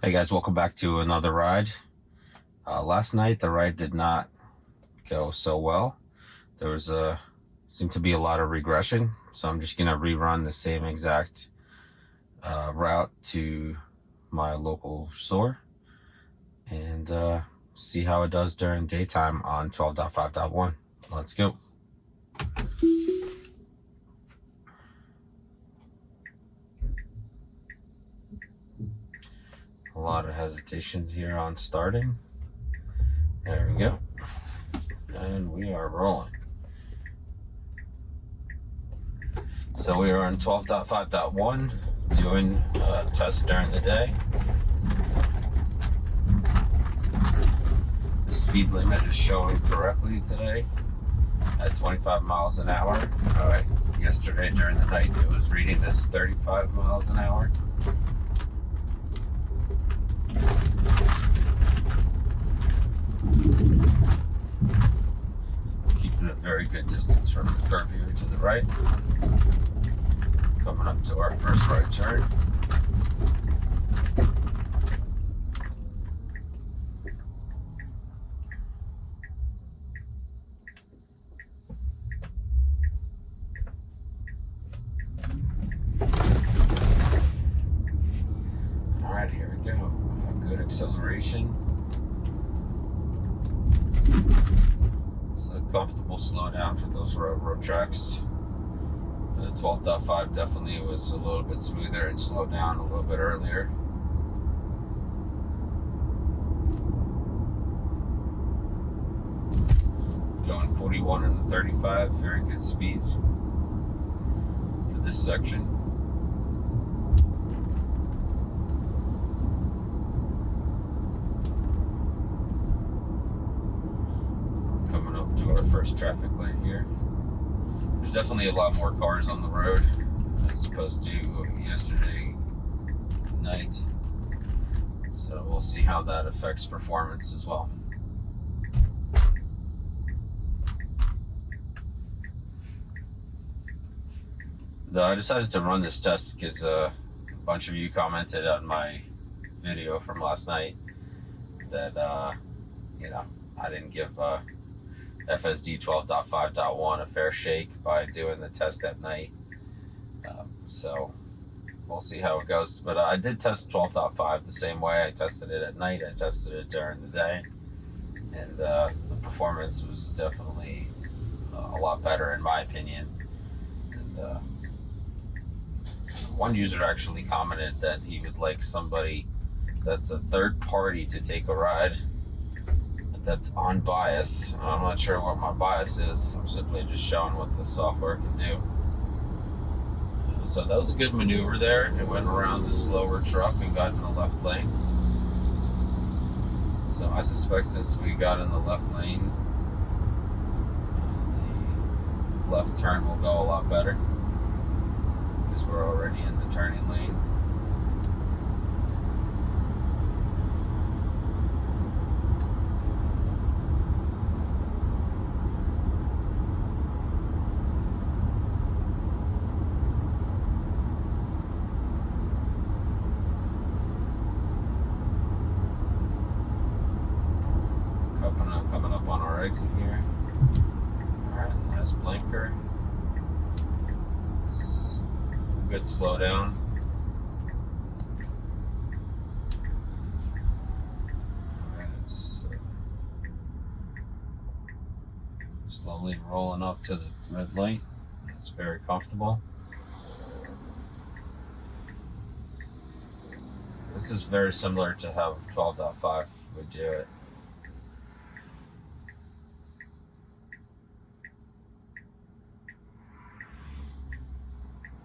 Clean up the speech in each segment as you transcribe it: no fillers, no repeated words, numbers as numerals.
Hey guys, welcome back to another ride. Last night the ride did not go so well. There was seemed to be a lot of regression, so I'm just gonna rerun the same exact route to my local store and see how it does during daytime on 12.5.1. Let's go. A lot of hesitation here on starting. There we go. And we are rolling. So we are on 12.5.1 doing a test during the day. The speed limit is showing correctly today at 25 miles an hour. Yesterday during the night it was reading as 35 miles an hour. Keeping a very good distance from the curb here to the right. Coming up to our first right turn. Alright, here we go. Good acceleration. It's a comfortable slowdown for those road tracks. 12.5 definitely was a little bit smoother and slowed down a little bit earlier. Going 41 in the 35, very good speed for this section. Coming up to our first traffic light here. There's definitely a lot more cars on the road as opposed to yesterday night. So we'll see how that affects performance as well. I decided to run this test because a bunch of you commented on my video from last night that I didn't give FSD 12.5.1 a fair shake by doing the test at night. So we'll see how it goes. But I did test 12.5 the same way. I tested it at night. I tested it during the day, and the performance was definitely a lot better in my opinion. And one user actually commented that he would like somebody that's a third party to take a ride that's on bias. I'm not sure what my bias is. I'm simply just showing what the software can do. So that was a good maneuver there. It went around the slower truck and got in the left lane. So I suspect since we got in the left lane, the left turn will go a lot better because we're already in the turning lane. Coming up on our exit here. Alright, nice blinker. It's a good slowdown. Alright, it's slowly rolling up to the red light. It's very comfortable. This is very similar to how 12.5 would do it.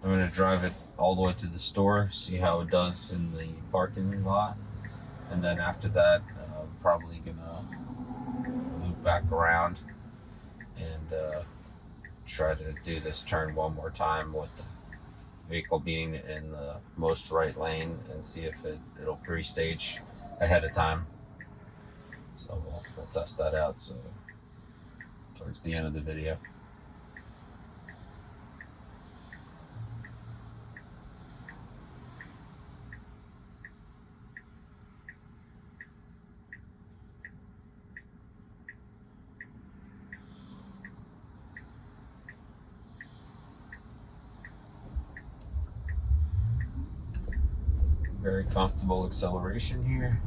I'm going to drive it all the way to the store, see how it does in the parking lot, and then after that I'm probably going to loop back around and try to do this turn one more time with the vehicle being in the most right lane and see if it'll pre-stage ahead of time. So we'll test that out towards the end of the video. Very comfortable acceleration here.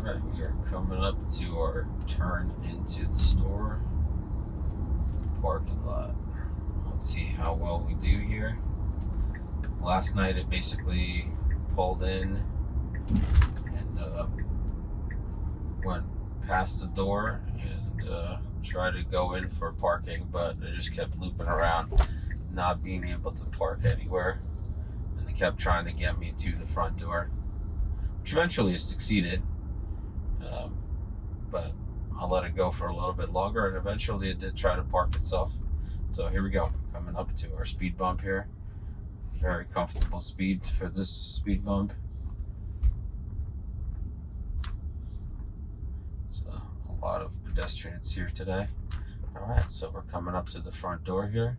Alright, we are coming up to our turn into the store parking lot. Let's see how well we do here. Last night it basically pulled in and went past the door and tried to go in for parking, but it just kept looping around, not being able to park anywhere. And they kept trying to get me to the front door, which eventually succeeded. But I'll let it go for a little bit longer, and eventually it did try to park itself. So here we go, coming up to our speed bump here. Very comfortable speed for this speed bump. So a lot of pedestrians here today. All right, so we're coming up to the front door here.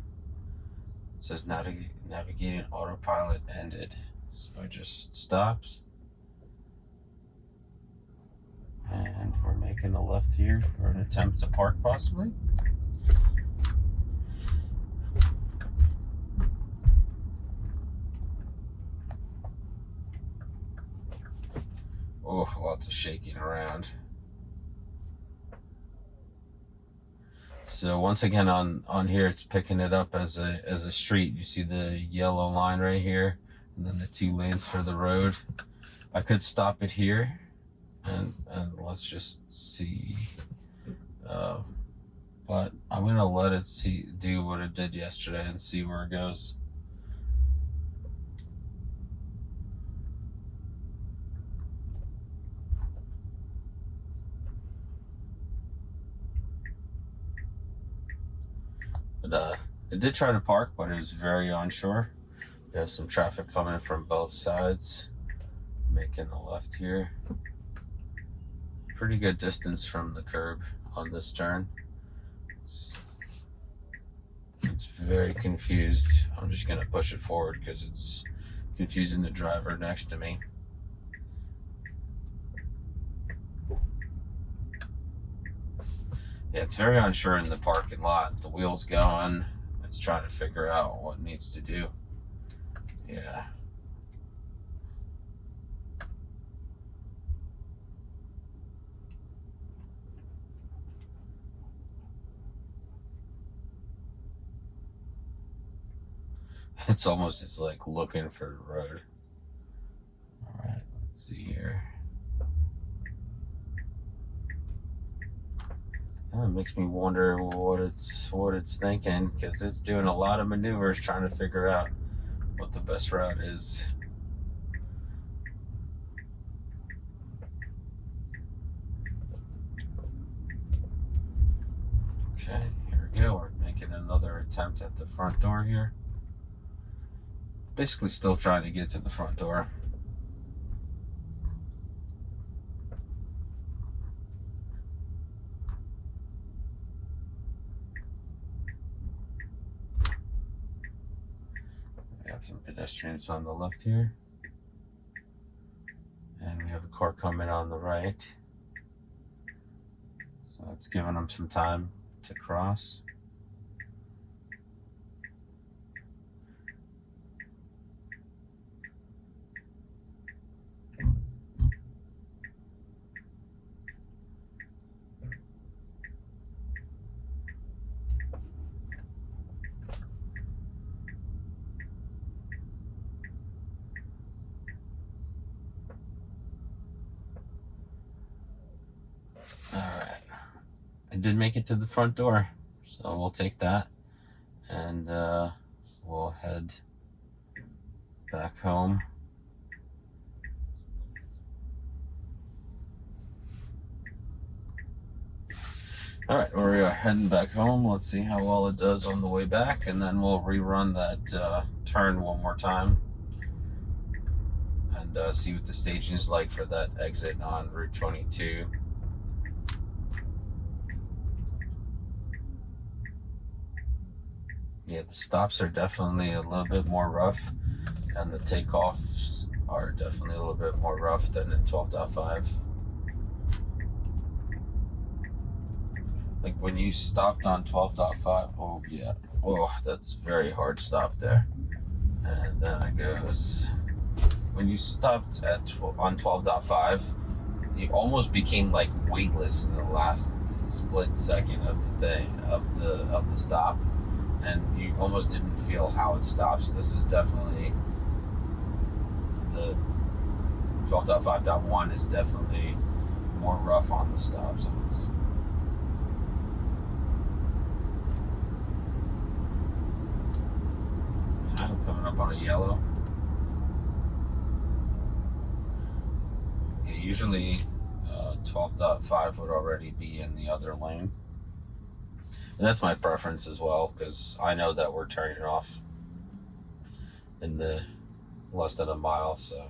It says navigating autopilot ended. So it just stops. And we're making a left here for an attempt to park, possibly. Oh, lots of shaking around. So once again on here, it's picking it up as a street. You see the yellow line right here, and then the 2 lanes for the road. I could stop it here. And let's just see, but I'm gonna let it do what it did yesterday and see where it goes. But it did try to park, but it was very unsure. There's some traffic coming from both sides, making a left here. Pretty good distance from the curb on this turn. It's very confused. I'm just gonna push it forward because it's confusing the driver next to me. Yeah, it's very unsure in the parking lot. The wheel's going. It's trying to figure out what it needs to do. Yeah. It's like looking for the road. All right, let's see here. It makes me wonder what it's thinking, because it's doing a lot of maneuvers trying to figure out what the best route is. Okay, here we go. We're making another attempt at the front door here. Basically still trying to get to the front door. We have some pedestrians on the left here, and we have a car coming on the right, so it's giving them some time to cross. Alright, I did make it to the front door, so we'll take that, and we'll head back home. Alright, we're heading back home. Let's see how well it does on the way back, and then we'll rerun that turn one more time and see what the staging is like for that exit on Route 22. Yeah, the stops are definitely a little bit more rough, and the takeoffs are definitely a little bit more rough than in 12.5. Like when you stopped on 12.5, oh yeah, oh, that's very hard stop there. And then it goes, when you stopped on 12.5, you almost became like weightless in the last split second of the thing, of the stop, and you almost didn't feel how it stops. This is definitely, the 12.5.1 is definitely more rough on the stop zones. I'm coming up on a yellow. Yeah, usually 12.5 would already be in the other lane. And that's my preference as well, because I know that we're turning off in the less than a mile, so.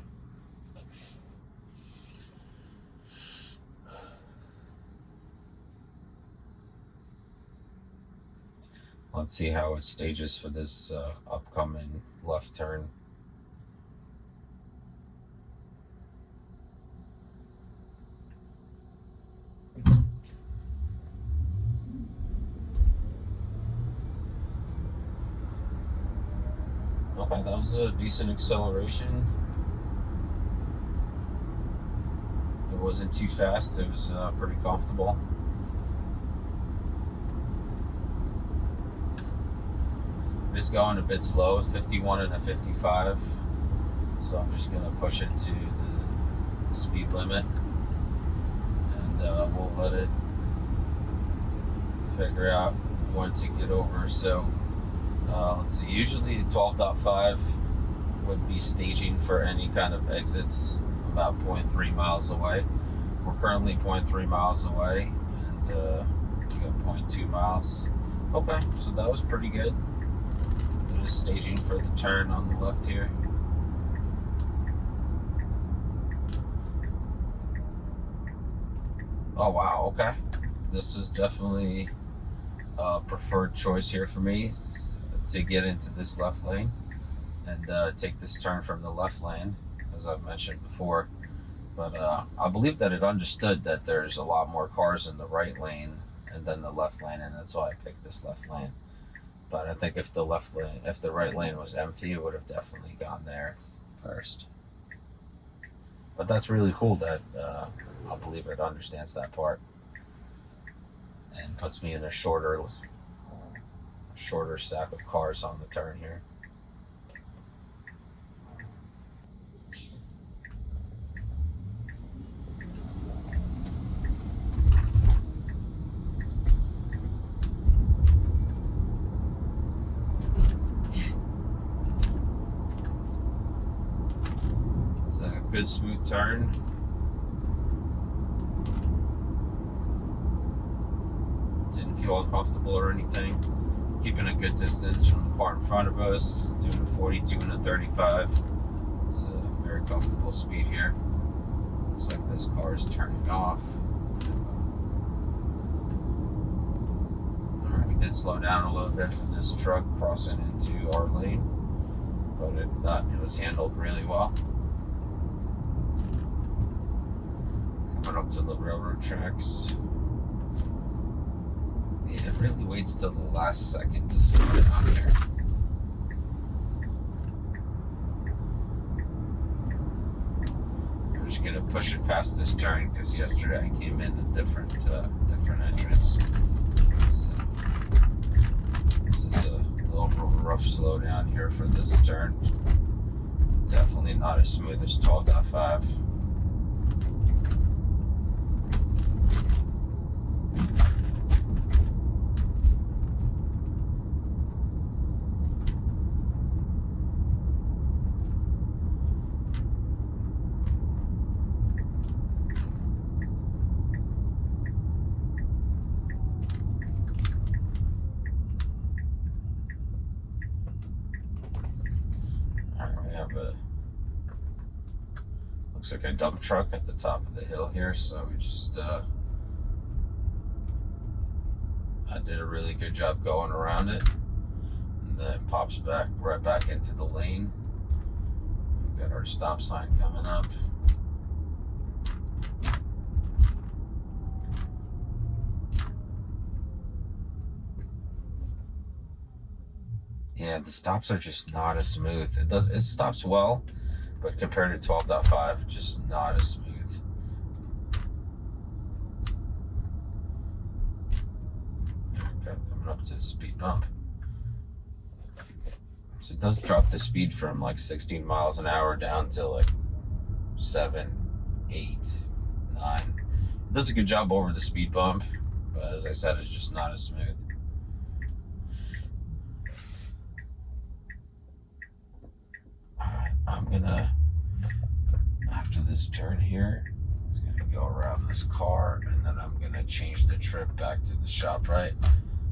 Let's see how it stages for this upcoming left turn. Okay, that was a decent acceleration. It wasn't too fast, it was pretty comfortable. It is going a bit slow, 51 and a 55. So I'm just gonna push it to the speed limit, and we'll let it figure out when to get over. So let's see, usually 12.5 would be staging for any kind of exits about 0.3 miles away. We're currently 0.3 miles away, and we got 0.2 miles. Okay, so that was pretty good. It is staging for the turn on the left here. Oh wow, okay. This is definitely a preferred choice here for me, to get into this left lane and take this turn from the left lane, as I've mentioned before. But I believe that it understood that there's a lot more cars in the right lane and then the left lane, and that's why I picked this left lane. But I think if the right lane was empty, it would have definitely gone there first. But that's really cool that I believe it understands that part and puts me in a shorter stack of cars on the turn here. It's a good smooth turn. Didn't feel uncomfortable or anything. Keeping a good distance from the car in front of us, doing 42 and a 35. It's a very comfortable speed here. Looks like this car is turning off. Alright, we did slow down a little bit for this truck crossing into our lane, but it was handled really well. Coming up to the railroad tracks. Yeah, it really waits till the last second to slow down here. I'm just gonna push it past this turn because yesterday I came in a different entrance. So this is a little rough slowdown here for this turn. Definitely not as smooth as 12.5. Looks like a dump truck at the top of the hill here, so we just I did a really good job going around it, and then pops back right back into the lane. We've got our stop sign coming up. Yeah, the stops are just not as smooth. It stops well, but compared to 12.5, just not as smooth. Okay, coming up to the speed bump. So it does drop the speed from like 16 miles an hour down to like 7, 8, 9. It does a good job over the speed bump, but as I said, it's just not as smooth. I'm gonna, after this turn here, it's gonna go around this car, and then I'm gonna change the trip back to the shop right,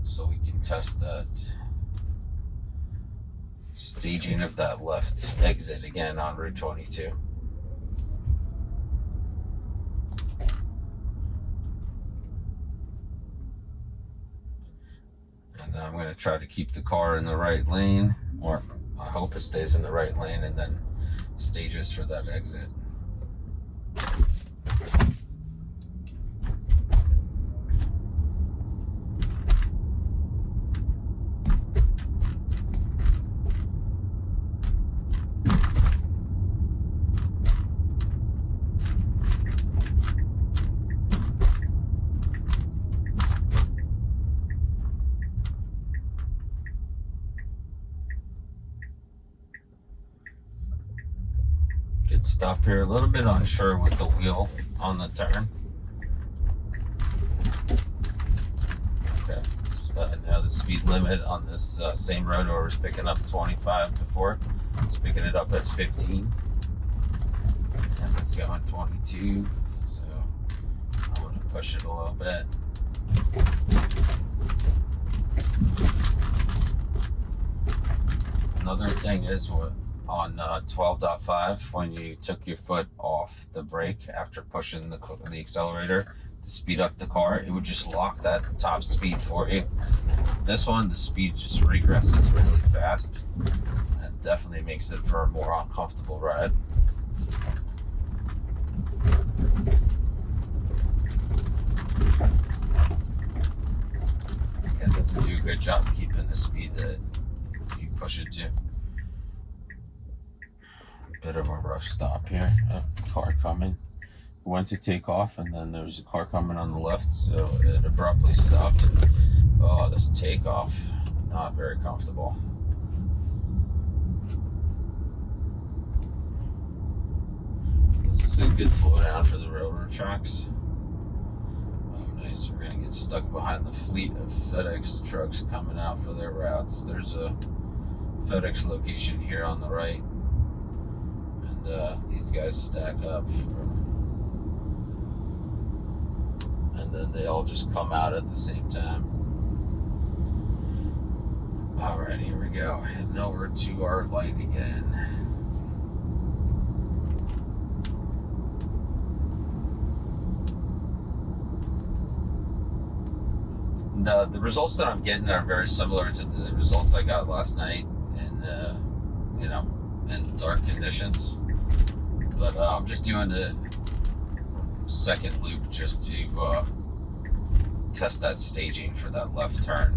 so we can test that staging of that left exit again on Route 22. And I'm gonna try to keep the car in the right lane, or I hope it stays in the right lane, and then stages for that exit. Good stop here, a little bit unsure with the wheel on the turn. Okay, so now the speed limit on this same road where I was picking up 25 before, it's picking it up as 15. And it's going 22, so I'm going to push it a little bit. Another thing is what on 12.5, when you took your foot off the brake after pushing the accelerator to speed up the car, it would just lock that top speed for you. This one, the speed just regresses really fast, and definitely makes it for a more uncomfortable ride. It doesn't do a good job keeping the speed that you push it to. Bit of a rough stop here. Car coming. Went to take off, and then there was a car coming on the left, so it abruptly stopped. Oh, this takeoff, not very comfortable. This is a good slowdown for the railroad tracks. Oh, nice. We're gonna get stuck behind the fleet of FedEx trucks coming out for their routes. There's a FedEx location here on the right. These guys stack up, and then they all just come out at the same time. Alright, here we go, heading over to our light again. And, the results that I'm getting are very similar to the results I got last night in dark conditions. But I'm just doing the second loop just to test that staging for that left turn,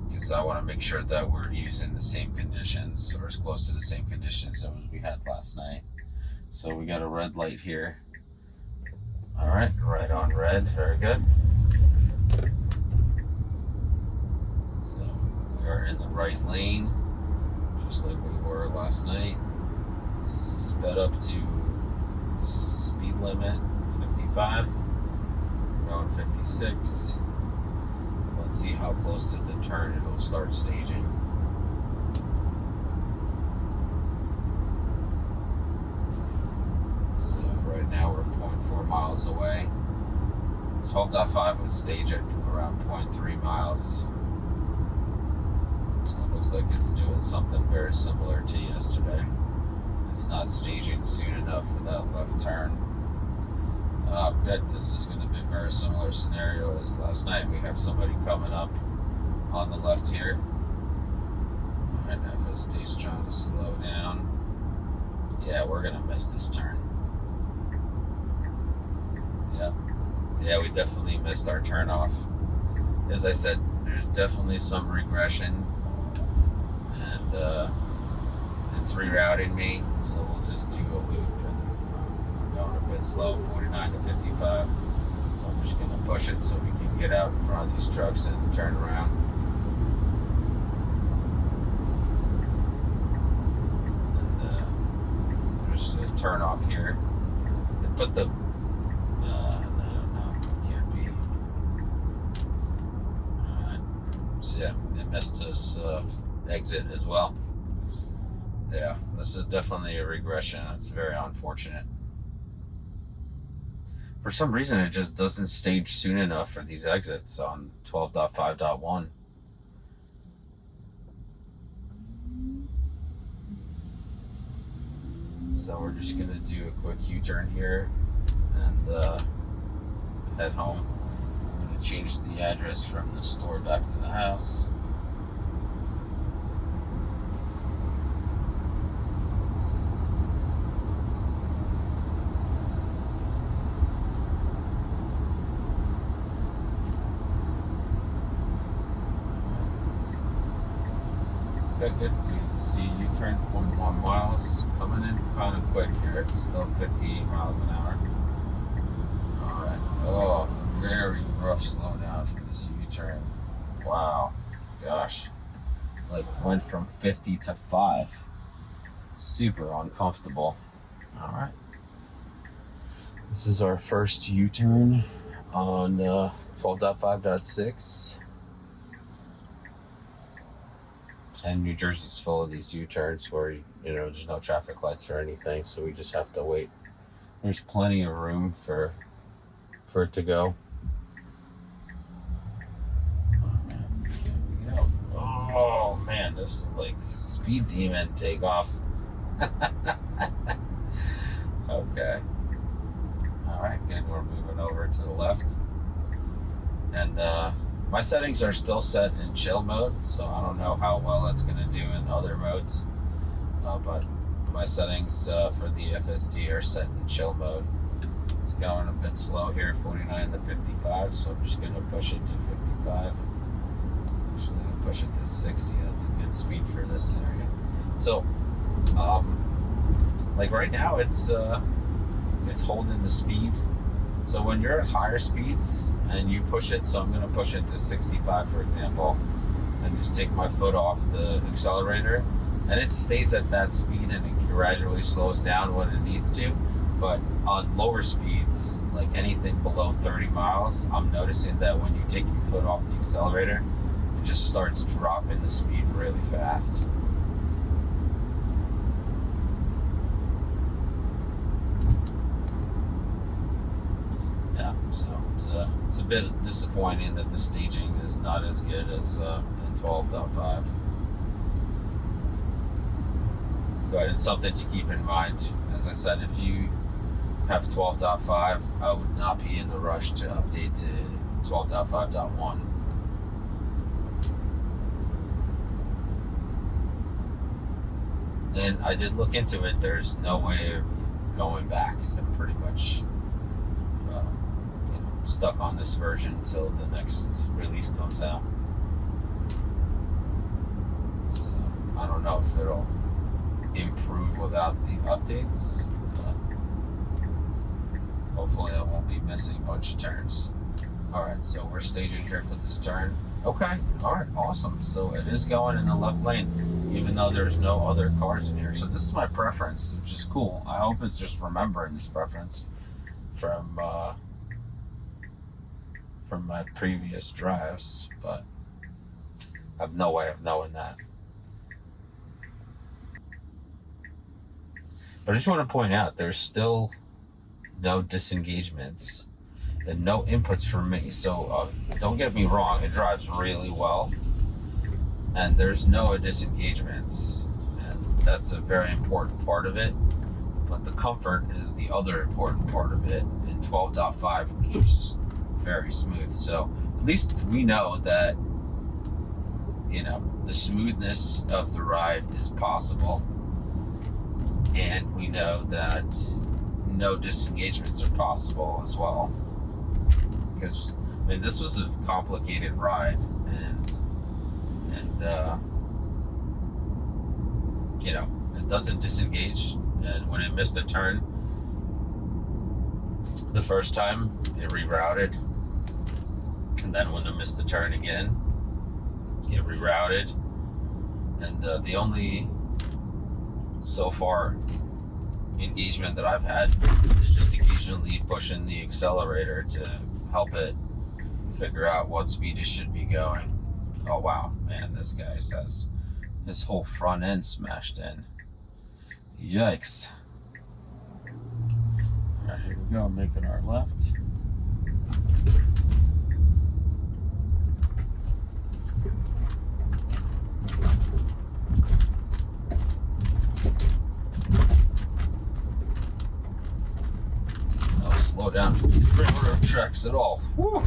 because I want to make sure that we're using the same conditions, or as close to the same conditions as we had last night. So we got a red light here. All right, right on red, very good. So we are in the right lane, just like we were last night. Sped up to the speed limit, 55, going 56. Let's see how close to the turn it'll start staging. So right now we're 0.4 miles away. 12.5 would stage at around 0.3 miles. So it looks like it's doing something very similar to yesterday. It's not staging soon enough for that left turn. Good. This is going to be a very similar scenario as last night. We have somebody coming up on the left here. Alright, FSD's trying to slow down. Yeah, we're gonna miss this turn. Yep. Yeah, we definitely missed our turn off. As I said, there's definitely some regression, and it's rerouting me, so we'll just do a loop, and we're going a bit slow, 49 to 55. So I'm just gonna push it so we can get out in front of these trucks and turn around. And there's a turn off here. They put the I don't know, it can't be. Alright. So yeah, they missed this exit as well. Yeah, this is definitely a regression. It's very unfortunate. For some reason, it just doesn't stage soon enough for these exits on 12.5.1. So we're just gonna do a quick U-turn here and head home. I'm gonna change the address from the store back to the house. Okay, good. We see U-turn 0.1 miles coming in kind of quick here. It's still 58 miles an hour. Alright. Oh, very rough slowdown for this U-turn. Wow. Gosh. Like went from 50 to 5. Super uncomfortable. Alright. This is our first U-turn on 12.5.6. And New Jersey's full of these U-turns where, you know, there's no traffic lights or anything, so we just have to wait. There's plenty of room for it to go. Oh man, this is like speed demon takeoff. Okay. Alright, good. We're moving over to the left. And my settings are still set in chill mode, so I don't know how well it's going to do in other modes. But my settings for the FSD are set in chill mode. It's going a bit slow here, 49 to 55, so I'm just going to push it to 55. Actually, I'll push it to 60. That's a good speed for this area. So, like right now, it's holding the speed. So when you're at higher speeds and you push it, so I'm going to push it to 65, for example, and just take my foot off the accelerator, and it stays at that speed and it gradually slows down when it needs to. But on lower speeds, like anything below 30 miles, I'm noticing that when you take your foot off the accelerator, it just starts dropping the speed really fast. Yeah, so it's a bit disappointing that the staging is not as good as in 12.5. But it's something to keep in mind. As I said, if you have 12.5, I would not be in a rush to update to 12.5.1. And I did look into it. There's no way of going back. So I'm pretty much stuck on this version until the next release comes out. So I don't know if it'll improve without the updates, but hopefully I won't be missing a bunch of turns. Alright, so we're staging here for this turn. Okay, alright, awesome. So it is going in the left lane, even though there's no other cars in here. So this is my preference, which is cool. I hope it's just remembering this preference from my previous drives, but I have no way of knowing that. But I just want to point out, there's still no disengagements and no inputs from me. So don't get me wrong, it drives really well. And there's no disengagements. And that's a very important part of it. But the comfort is the other important part of it. In 12.5, which is very smooth. So at least we know that, you know, the smoothness of the ride is possible, and we know that no disengagements are possible as well. Because I mean, this was a complicated ride, and you know, it doesn't disengage. And when it missed a turn the first time, it rerouted, and then when it missed the turn again, it rerouted. And the only so far engagement that I've had is just occasionally pushing the accelerator to help it figure out what speed it should be going. Oh wow, man, this guy has his whole front end smashed in. Yikes. Alright, here we go, making our left. No slow down for these railroad tracks at all. Whew.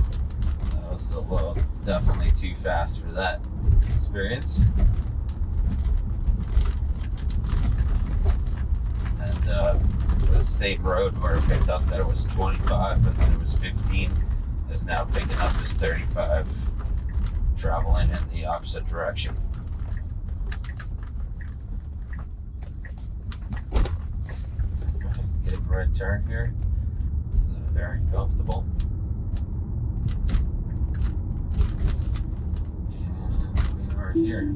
That was a little, definitely too fast for that experience. And the same road where I picked up that it was 25 and then it was 15 is now picking up as 35, traveling in the opposite direction. Good right turn here. It's very comfortable. And we are here.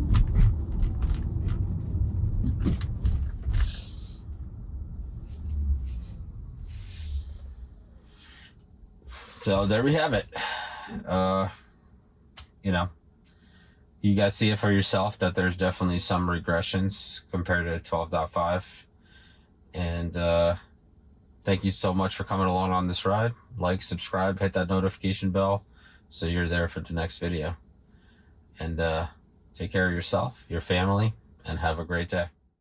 So there we have it. You know, you guys see it for yourself that there's definitely some regressions compared to 12.5. And thank you so much for coming along on this ride. Like, subscribe, hit that notification bell so you're there for the next video. And take care of yourself, your family, and have a great day.